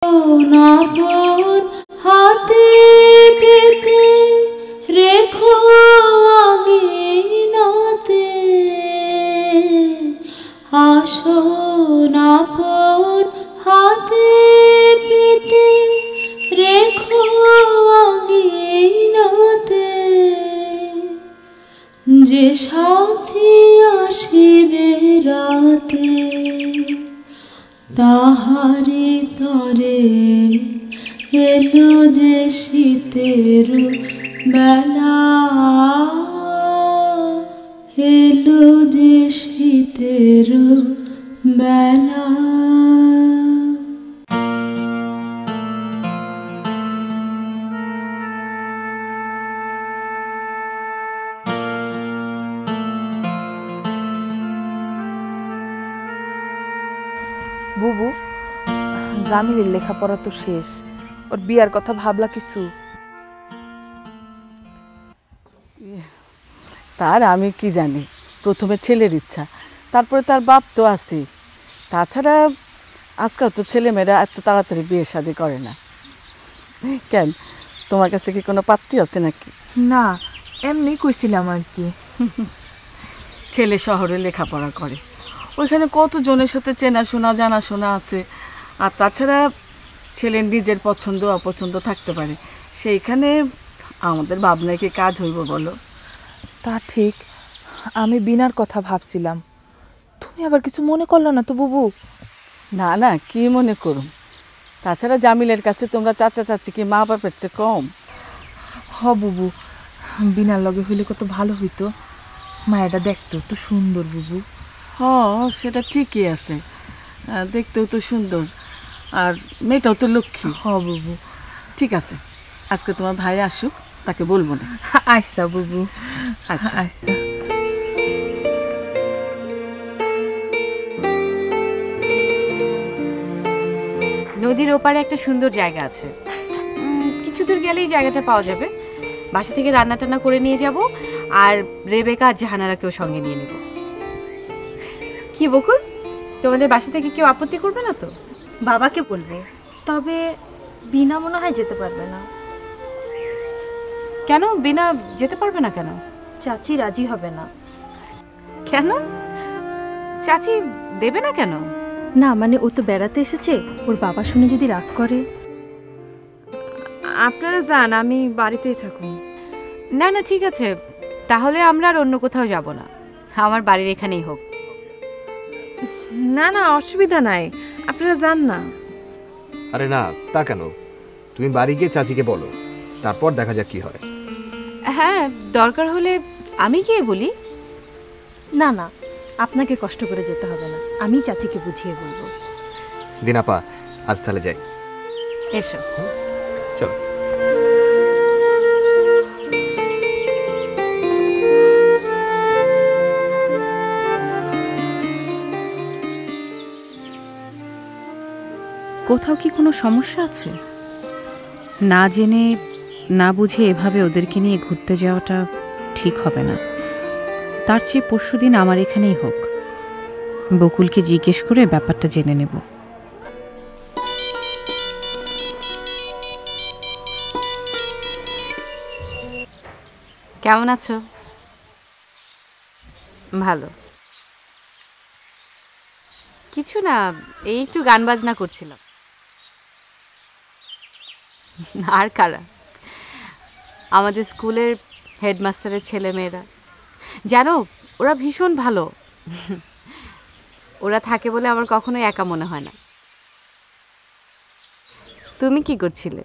আপন হাতে পেতে রেখো আঙিনাতে, আসন আপন হাতে পেতে রেখো আঙিনাতে, যে সাথী আসিবে রাতে তাহারি তরে এলো যে শীতের বেলা, এলো যে শীতের বেলা। বুবু, জামিলের লেখাপড়া তো শেষ, ওর বিয়ার কথা ভাবলা কিছু? তার আমি কি জানি, প্রথমে ছেলের ইচ্ছা, তারপরে তার বাপ তো আছে। তাছাড়া আজকাল তো ছেলেমেয়েরা এত তাড়াতাড়ি বিয়ে শাদী করে না। কেন, তোমার কাছে কি কোনো পাত্রী আছে নাকি? না, এমনি কইছিলাম আর কি। ছেলে শহরে লেখাপড়া করে, ওইখানে কত জনের সাথে চেনাশোনা জানাশোনা আছে। আর তাছাড়া ছেলের নিজের পছন্দ অপছন্দ থাকতে পারে, সেইখানে আমাদের ভাবনায় কি কাজ হইব বলো? তা ঠিক, আমি বিনার কথা ভাবছিলাম। তুমি আবার কিছু মনে করলো না তো বুবু? না না, কি মনে করুম। তাছাড়া জামিলের কাছে তোমরা চাচা চাচি কি মা বাপের চেয়ে কম? হ বুবু, বিনার লগে হইলে কত ভালো হইতো। মায়াটা দেখতো তো সুন্দর বুবু। সেটা ঠিকই আছে, দেখতেও তো সুন্দর, আর মেয়েটাও তো লক্ষ্মী। বুবু, ঠিক আছে, আজকে তোমার ভাই আসুক, তাকে বলবো না। আচ্ছা বুবু, আচ্ছা আচ্ছা। নদীর ওপারে একটা সুন্দর জায়গা আছে, কিছু দূর গেলেই জায়গাটা পাওয়া যাবে। বাসা থেকে রান্না টান্না করে নিয়ে যাব, আর রেবেকা আর জাহানারাকেও সঙ্গে নিয়ে নেব। কি বকুল, তোমাদের বাসা থেকে কেউ আপত্তি করবে না তো? বাবাকে বলবো, তবে বিনা মনে হয় যেতে পারবে না। কেন বিনা যেতে পারবে না কেন? চাচি রাজি হবে না। কেন? চাচি দেবে না কেন? না মানে ও তো বেড়াতে এসেছে, ওর বাবা শুনে যদি রাগ করে। আপনারা যান, আমি বাড়িতেই থাকুন। না না ঠিক আছে, তাহলে আমরা আর অন্য কোথাও যাব না, আমার বাড়ির এখানেই হোক। না না অসুবিধা নাই, আপনারা যান না। আরে না, তা কেন? তুমি বাড়ি গিয়ে চাচিকে বলো, তারপর দেখা যাক কি হয়। হ্যাঁ, দরকার হলে আমি গিয়ে বলি। না না, আপনাকে কষ্ট করে যেতে হবে না, আমি চাচিকে বুঝিয়ে বলবো। দিনাপা, আজ তাহলে যাই। এসো। চলো। কোথাও কি কোনো সমস্যা আছে? না জেনে না বুঝে এভাবে ওদেরকে নিয়ে ঘুরতে যাওয়াটা ঠিক হবে না। তার চেয়ে পরশুদিন আমার এখানেই হোক, বকুলকে জিজ্ঞেস করে ব্যাপারটা জেনে নেব। কেমন আছো? ভালো। কিছু না, এই একটু গান বাজনা করছিলাম। আর কারা? আমাদের স্কুলের হেডমাস্টারের ছেলে মেয়েরা, জানো ওরা ভীষণ ভালো। ওরা থাকে বলে আমার কখনোই একা মনে হয় না। তুমি কি করছিলে?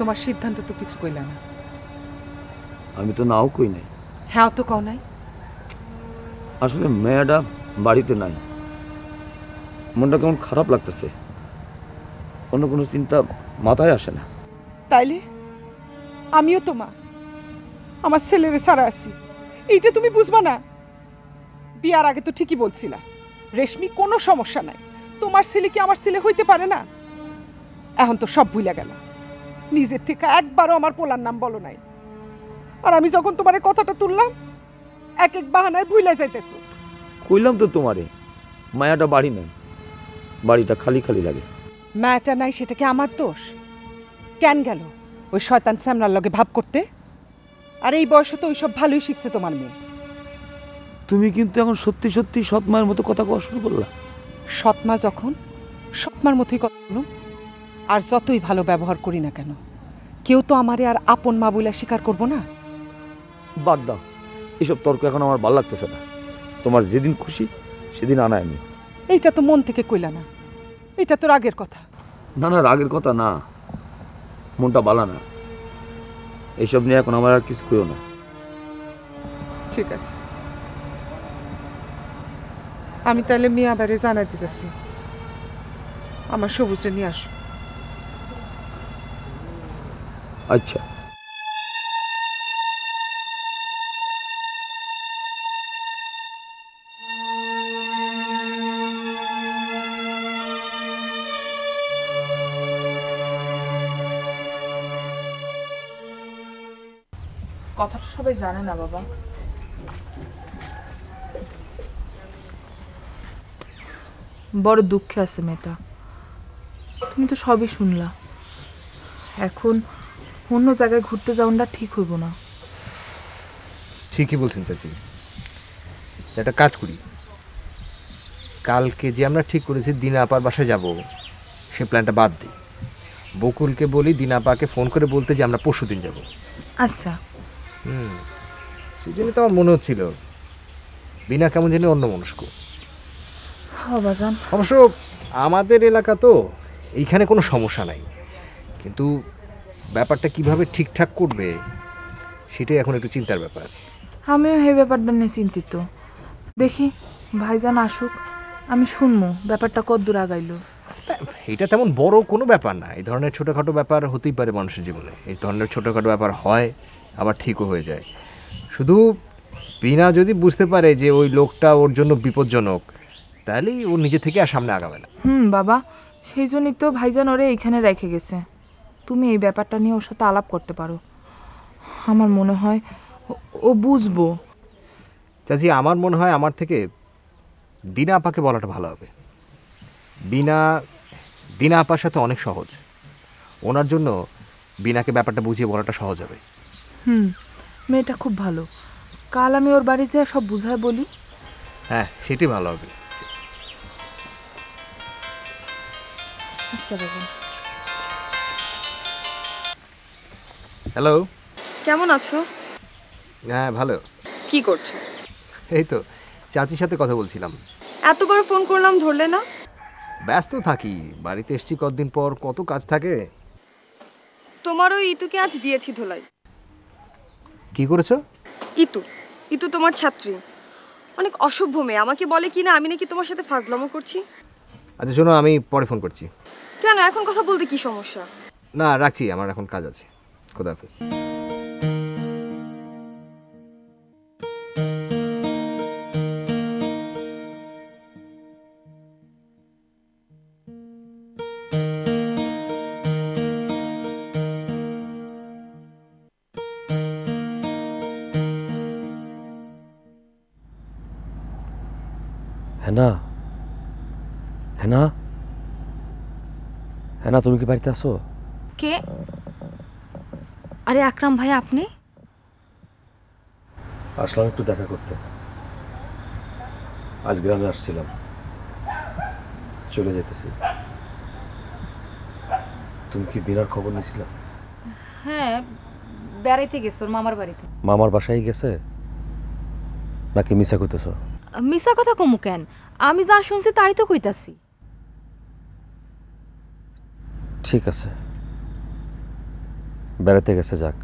তোমার সিদ্ধান্ত তো কিছু কইলা না। আমি তো নাও কই নাই। হ্যাঁ তো কও নাই। আসলে মেয়েটা বাড়িতে নাই, মনটা কেমন খারাপ লাগতেছে, অন্য কোনো চিন্তা মাথায় আসে না। তাইলে আমিও তো মা, আমার ছেলেরে ছাড়া আছি, এইটা তুমি বুঝবা না? বিয়ার আগে তো ঠিকই বলছিলা রেশমি কোনো সমস্যা নাই, তোমার ছেলে কি আমার ছেলে হইতে পারে না? এখন তো সব ভুলে গেল, নিজের থেকে একবারও আমার পোলার নাম বলো নাই। আর আমি যখন তোমার কথাটা তুললাম এক এক বাহানায় ভুলে যাইতেছো। কইলাম তো তোমারে, মায়াটা বাড়ি নাই, বাড়িটা খালি খালি লাগে। মায়াটা নাই সেটা কি আমার দোষ? কেন গেল ওই শয়তান স্যামরার লগে ভাব করতে? আর এই বয়সে তো ওইসব ভালোই শিখছে তোমার মেয়ে। তুমি কিন্তু এখন সত্যি সত্যি সৎ মায়ের মতো কথা কওয়া শুরু করলা। সৎমা যখন সৎমার মতোই কথা বলো, আর যতই ভালো ব্যবহার করি না কেন কেউ তো আমারে আর আপন মা বলে স্বীকার করবো না। বাদ দাও, এসব তর্ক এখন আমার ভালো লাগতেছে না। তোমার যেদিন খুশি সেদিন আনায় আমি। এইটা তো মন থেকে কইলা না, এটা তো রাগের কথা। না না, রাগের কথা না, মনটা বালা না। এইসব নিয়ে এখন আমার আর কিছু কইও না। ঠিক আছে, আমি তাহলে মিয়া বাড়ি জানাই দিতেছি, আমার সবুজে নিয়ে আসো। আচ্ছা। কথাটা সবাই জানে না বাবা। বড় দুঃখে আছে মেয়েটা, তুমি তো সবই শুনলা। এখন অন্য জায়গায় ঘুরতে যাওয়াটা ঠিক হইব না। ঠিকই বলছেন চাচি, একটা কাজ করি, কালকে যে আমরা ঠিক করেছি দিনা আপার বাসায় যাব, সে প্ল্যানটা বাদ দিই। বকুলকে বলি দিনা আপাকে ফোন করে বলতে যে আমরা পরশু দিন যাব। আচ্ছা। সেই জন্য তো আমার মনে হচ্ছিল বিনা কেমন জানি অন্য মনস্ক। বাজান, অবশ্য আমাদের এলাকা তো এইখানে কোনো সমস্যা নাই, কিন্তু ব্যাপারটা কিভাবে ঠিকঠাক করবে সেটাই এখন একটু চিন্তার ব্যাপার। আমিও এই ব্যাপারটা নিয়ে চিন্তিত। দেখি ভাইজান আসুক, আমি শুনবো ব্যাপারটা কতদূর আগাইলো। এটা তেমন বড় কোনো ব্যাপার না, এই ধরনের ছোটোখাটো ব্যাপার হতেই পারে মানুষের জীবনে। এই ধরনের ছোটোখাটো ব্যাপার হয়, আবার ঠিকও হয়ে যায়। শুধু বিনা যদি বুঝতে পারে যে ওই লোকটা ওর জন্য বিপজ্জনক, তাহলেই ও নিজে থেকে আর সামনে আগাবে না। বাবা, সেই জন্যই তো ভাইজান ওরে এইখানে রেখে গেছে। তুমি এই ব্যাপারটা নিয়ে ওর সাথে আলাপ করতে পারো, আমার মনে হয় ও বুঝবো। চাচি, আমার মনে হয় আমার থেকে দিনা আপাকে বলাটা ভালো হবে। দিনা আপার সাথে অনেক সহজ, ওনার জন্য বিনাকে ব্যাপারটা বুঝিয়ে বলাটা সহজ হবে। মেয়েটা খুব ভালো, কাল আমি ওর বাড়ি যেয়ে সব বুঝায় বলি। হ্যাঁ, সেটাই ভালো হবে। হ্যালো, কেমন আছো? হ্যাঁ ভালো। কি করছো? এই তো চাচির সাথে কথা বলছিলাম। এতবার ফোন করলাম ধরলে না? ব্যস্ত থাকি, বাড়িতে এসছি কতদিন পর, কত কাজ থাকে। তোমার ওই ইতুকে আজ দিয়েছি ধোলাই। কি করেছো? ইতু তোমার ছাত্রী, অনেক অসভ্য মেয়ে। আমাকে বলে কি না আমি নাকি তোমার সাথে ফাজলামো করছি। আচ্ছা শোনো, আমি পরে ফোন করছি। কেন, এখন কথা বলতে কি সমস্যা? না রাখছি, আমার এখন কাজ আছে। খোদা হাফেজ। হেনা, হেনা, হেনা, তুমি কি বাড়িতে আছো? কে? আরে আকরাম ভাই, আপনি? আসলাম একটু দেখা করতে। আজ গ্রামে আসছিলাম, চলে যেতেছি। তুমি কি বিনার খবর নিয়েছিলা? হ্যাঁ, বেড়াইতে গেছো ওর মামার বাড়িতে। মামার বাসায় গেছে নাকি মিছা কইতেছো? মিছা কথা কমু কেন, আমি যা শুনছি তাই তো কইতাছি। ঠিক আছে, বেড়াতে গেছে যাক।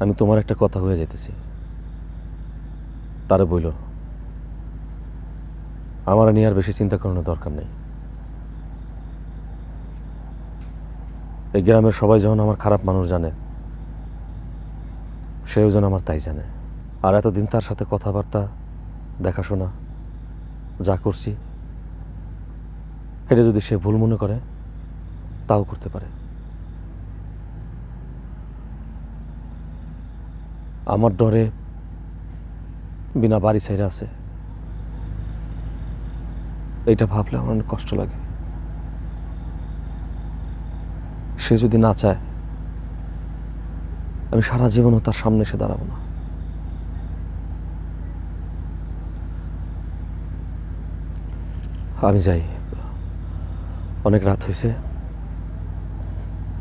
আমি তোমার একটা কথা হয়ে যেতেছি, তারে বইল আমার নিয়ে আর বেশি চিন্তা করানোর দরকার নেই। এই গ্রামের সবাই যখন আমার খারাপ মানুষ জানে, সেও যেন আমার তাই জানে। আর এতদিন তার সাথে কথাবার্তা, দেখাশোনা যা করছি, এটা যদি সে ভুল মনে করে তাও করতে পারে। আমার ডরে বিনা বাড়ি ছাইরা আছে, এইটা ভাবলে আমার অনেক কষ্ট লাগে। সে যদি না চায়, আমি সারা জীবনও তার সামনে এসে দাঁড়াবো না। আমি যাই, অনেক রাত হয়েছে,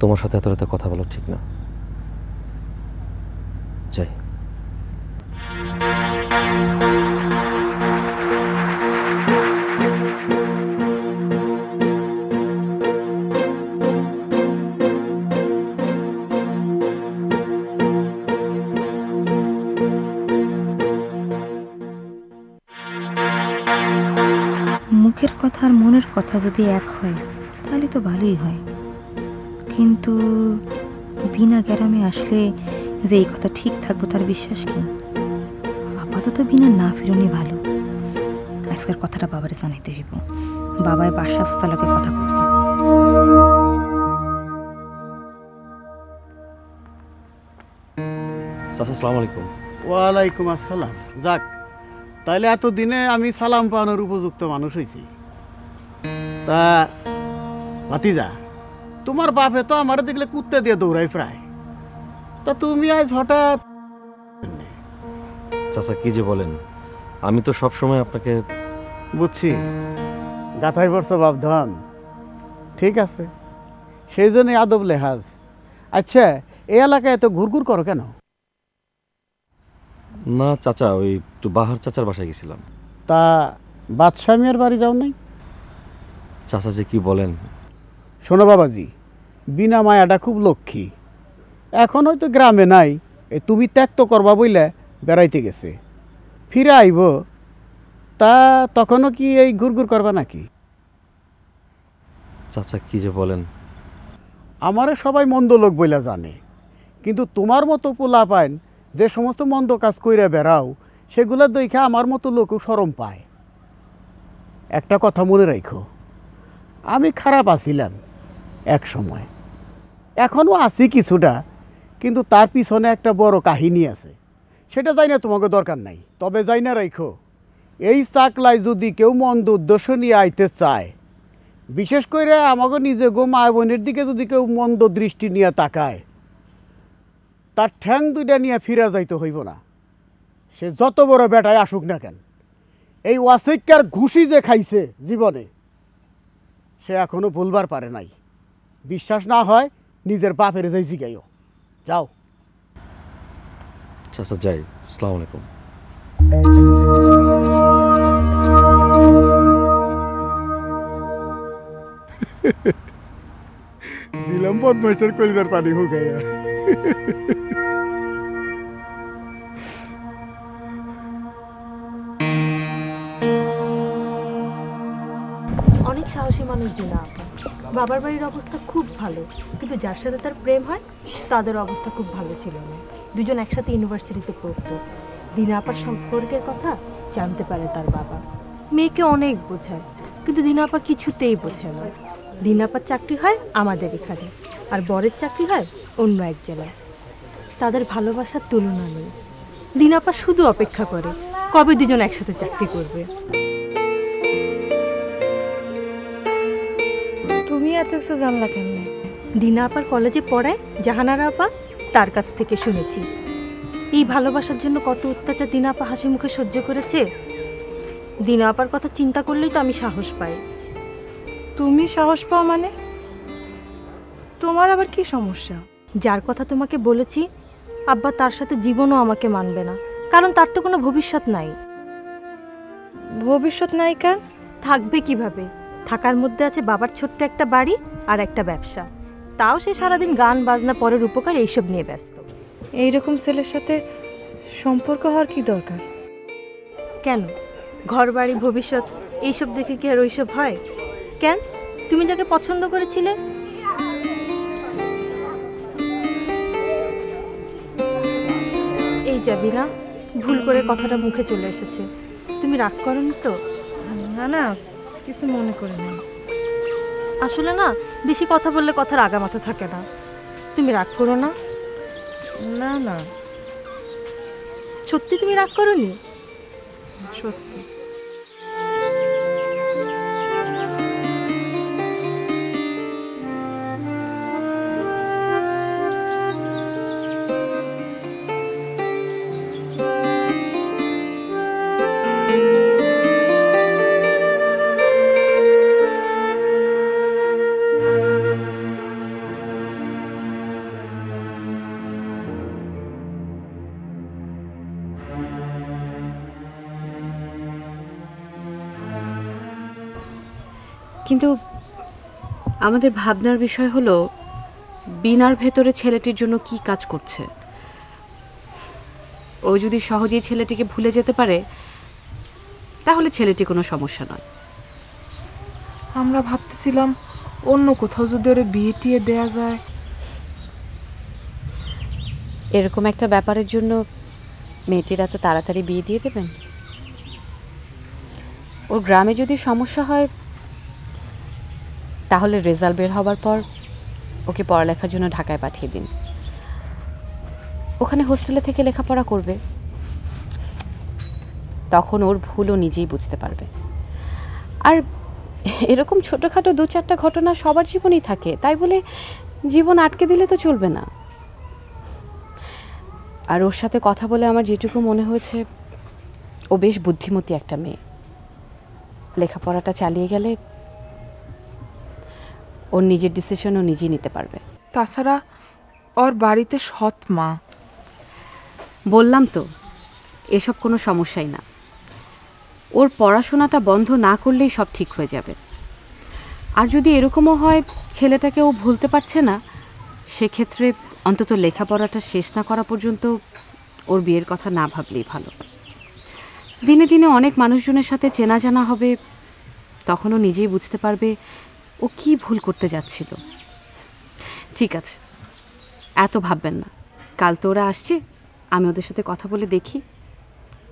তোমার সাথে এত রাতে কথা বলা ঠিক না। যাই। মুখের কথা আর মনের কথা যদি এক হয় তাহলে তো ভালোই হয়, কিন্তু বিনা গ্রামে আসলে যে এই কথা ঠিক থাকবো তার বিশ্বাস কি? আপাতত বিনা না ফিরনি ভালো। আজকের কথাটা বাবারে জানাইতে হইব। বাবায় বাসা চালকে কথা বলব। চাচা আসসালামু আলাইকুম। ওয়ালাইকুম আসসালাম। যাক, তাইলে এতদিনে আমি সালাম পাওয়ানোর উপযুক্ত মানুষ হয়েছি। তা ভাতিজা, তোমার বাপে তো আমার দেখলে কুত্তে দিয়ে দৌড়াই প্রায়, তা তুমি আজ হঠাৎ? চাচা কি যে বলেন, আমি তো সব সময় আপনাকে। বুঝছি, গাথাই পড়ছো বাপধন, ঠিক আছে, সেই জন্যই আদব লেহাজ। আচ্ছা, এই এলাকায় এত ঘুরঘুর করো কেন? না চাচা, ওই একটু বাহার চাচার বাসায় গেছিলাম। তা বাদশাহ মিয়ার বাড়ি যাও নাই? চাচা যে কি বলেন। শোনো বাবাজি, বিনা মায়াটা খুব লক্ষ্মী, এখন হয়তো গ্রামে নাই, এই তুমি ত্যাগ তো করবা বইলে বেড়াইতে গেছে, ফিরে আইব, তা তখনও কি এই ঘুরঘুর করবা নাকি? চাচা কি যে বলেন। আমারে সবাই মন্দ লোক বইলা জানে, কিন্তু তোমার মতো পোলা পাইন যে সমস্ত মন্দ কাজ কইরা বেড়াও, সেগুলা দেখে আমার মতো লোকও শরম পায়। একটা কথা মনে রাখো, আমি খারাপ আছিলাম এক সময়, এখনও আছি কিছুটা, কিন্তু তার পিছনে একটা বড় কাহিনী আছে, সেটা জানি না, তোমাকে দরকার নাই। তবে যাই না রাখো, এই চাকলায় যদি কেউ মন্দ উদ্দেশ্য নিয়ে আইতে চায়, বিশেষ করে আমাকে নিজে গো মা বোনের দিকে যদি কেউ মন্দ দৃষ্টি নিয়ে তাকায়, তার ঠ্যাং দুইটা নিয়ে ফিরে যাইতে হইব না, সে যত বড় বেটায় আসুক না কেন। এই ওয়াসিকার ঘুষি যে খাইছে জীবনে, সে এখনো ভুলবার পারে নাই। বিশ্বাস না হয় নিজের বাপের যাই জিগাইও। যাও। চাচা যাই, আসসালামু আলাইকুম। দিলাম বদমাইশের কলিজার পানি হুকাইয়া। অনেক সাহসী মানুষ দিনা আপা। বাবার বাড়ির অবস্থা খুব ভালো, কিন্তু যার সাথে তার প্রেম হয় তাদের অবস্থা খুব ভালো ছিল না। দুজন একসাথে ইউনিভার্সিটিতে পড়তো। দিনা আপার সম্পর্কের কথা জানতে পারে তার বাবা। মেয়েকে অনেক বোঝায়, কিন্তু দিনা আপা কিছুতেই বোঝে না। দিনা আপার চাকরি হয় আমাদের এখানে, আর বরের চাকরি হয় অন্য এক জেলায়। তাদের ভালোবাসার তুলনা নেই। দিনা আপা শুধু অপেক্ষা করে কবে দুজন একসাথে চাকরি করবে। তুমি এত কিছু জানলা কেমনে? দিনা আপার কলেজে পড়ায় জাহানারা আপা, তার কাছ থেকে শুনেছি। এই ভালোবাসার জন্য কত অত্যাচার দিনা আপা হাসি মুখে সহ্য করেছে। দিনা আপার কথা চিন্তা করলেই তো আমি সাহস পাই। তুমি সাহস পাও মানে? তোমার আবার কি সমস্যা? যার কথা তোমাকে বলেছি, আব্বা তার সাথে জীবনও আমাকে মানবে না, কারণ তার তো কোনো ভবিষ্যৎ নাই। ভবিষ্যৎ নাই কেন? থাকবে কিভাবে? থাকার মধ্যে আছে বাবার ছোট্ট একটা বাড়ি আর একটা ব্যবসা, তাও সে সারাদিন গান বাজনা, পরের উপকার এইসব নিয়ে ব্যস্ত। এইরকম ছেলের সাথে সম্পর্ক হওয়ার কি দরকার? কেন? ঘর বাড়ি ভবিষ্যৎ এইসব দেখে কি আর ওইসব হয়? কেন, তুমি যাকে পছন্দ করেছিলে এই যাবি না, ভুল করে কথাটা মুখে চলে এসেছে। তুমি রাগ করনি তো? না না, কিছু মনে করে না। আসলে না, বেশি কথা বললে কথার আগা মাথা থাকে না। তুমি রাগ করো না। না না, সত্যি তুমি রাগ করোনি? সত্যি। কিন্তু আমাদের ভাবনার বিষয় হলো বিনার ভেতরে ছেলেটির জন্য কি কাজ করছে। ও যদি সহজেই ছেলেটিকে ভুলে যেতে পারে তাহলে ছেলেটি কোনো সমস্যা নয়। আমরা ভাবতেছিলাম অন্য কোথাও যদি ওরে বিয়ে টিয়ে দেয়া যায়। এরকম একটা ব্যাপারের জন্য মেয়েটির এত তাড়াতাড়ি বিয়ে দিয়ে দেবেন? ওর গ্রামে যদি সমস্যা হয় তাহলে রেজাল্ট বের হবার পর ওকে পড়ালেখার জন্য ঢাকায় পাঠিয়ে দিন। ওখানে হোস্টেলে থেকে লেখাপড়া করবে, তখন ওর ভুলও নিজেই বুঝতে পারবে। আর এরকম ছোটোখাটো 2-4টা ঘটনা সবার জীবনেই থাকে, তাই বলে জীবন আটকে দিলে তো চলবে না। আর ওর সাথে কথা বলে আমার যেটুকু মনে হয়েছে ও বেশ বুদ্ধিমতী একটা মেয়ে। লেখাপড়াটা চালিয়ে গেলে ওর নিজের ডিসিশনও নিজেই নিতে পারবে। তাছাড়া ওর বাড়িতে সৎ মা। বললাম তো, এসব কোনো সমস্যাই না। ওর পড়াশোনাটা বন্ধ না করলেই সব ঠিক হয়ে যাবে। আর যদি এরকমও হয় ছেলেটাকে ও ভুলতে পারছে না, সেক্ষেত্রে অন্তত লেখাপড়াটা শেষ না করা পর্যন্ত ওর বিয়ের কথা না ভাবলেই ভালো। দিনে দিনে অনেক মানুষজনের সাথে চেনা জানা হবে, তখন ও নিজেই বুঝতে পারবে ও কি ভুল করতে যাচ্ছিল। ঠিক আছে, এত ভাববেন না। কাল তো ওরা আসছে, আমি ওদের সাথে কথা বলে দেখি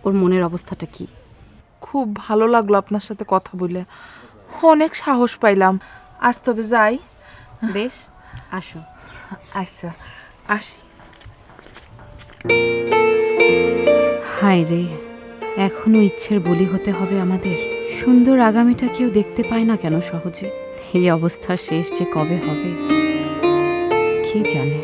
ওর মনের অবস্থাটা কি। খুব ভালো লাগলো আপনার সাথে কথা বলে, অনেক সাহস পাইলাম। আজ তবে যাই। বেশ, আসো। আচ্ছা, আসি। হায় রে, এখনো ইচ্ছের বলি হতে হবে আমাদের। সুন্দর আগামীটা কেউ দেখতে পায় না কেন সহজে? এই অবস্থার শেষ যে কবে হবে কে জানে।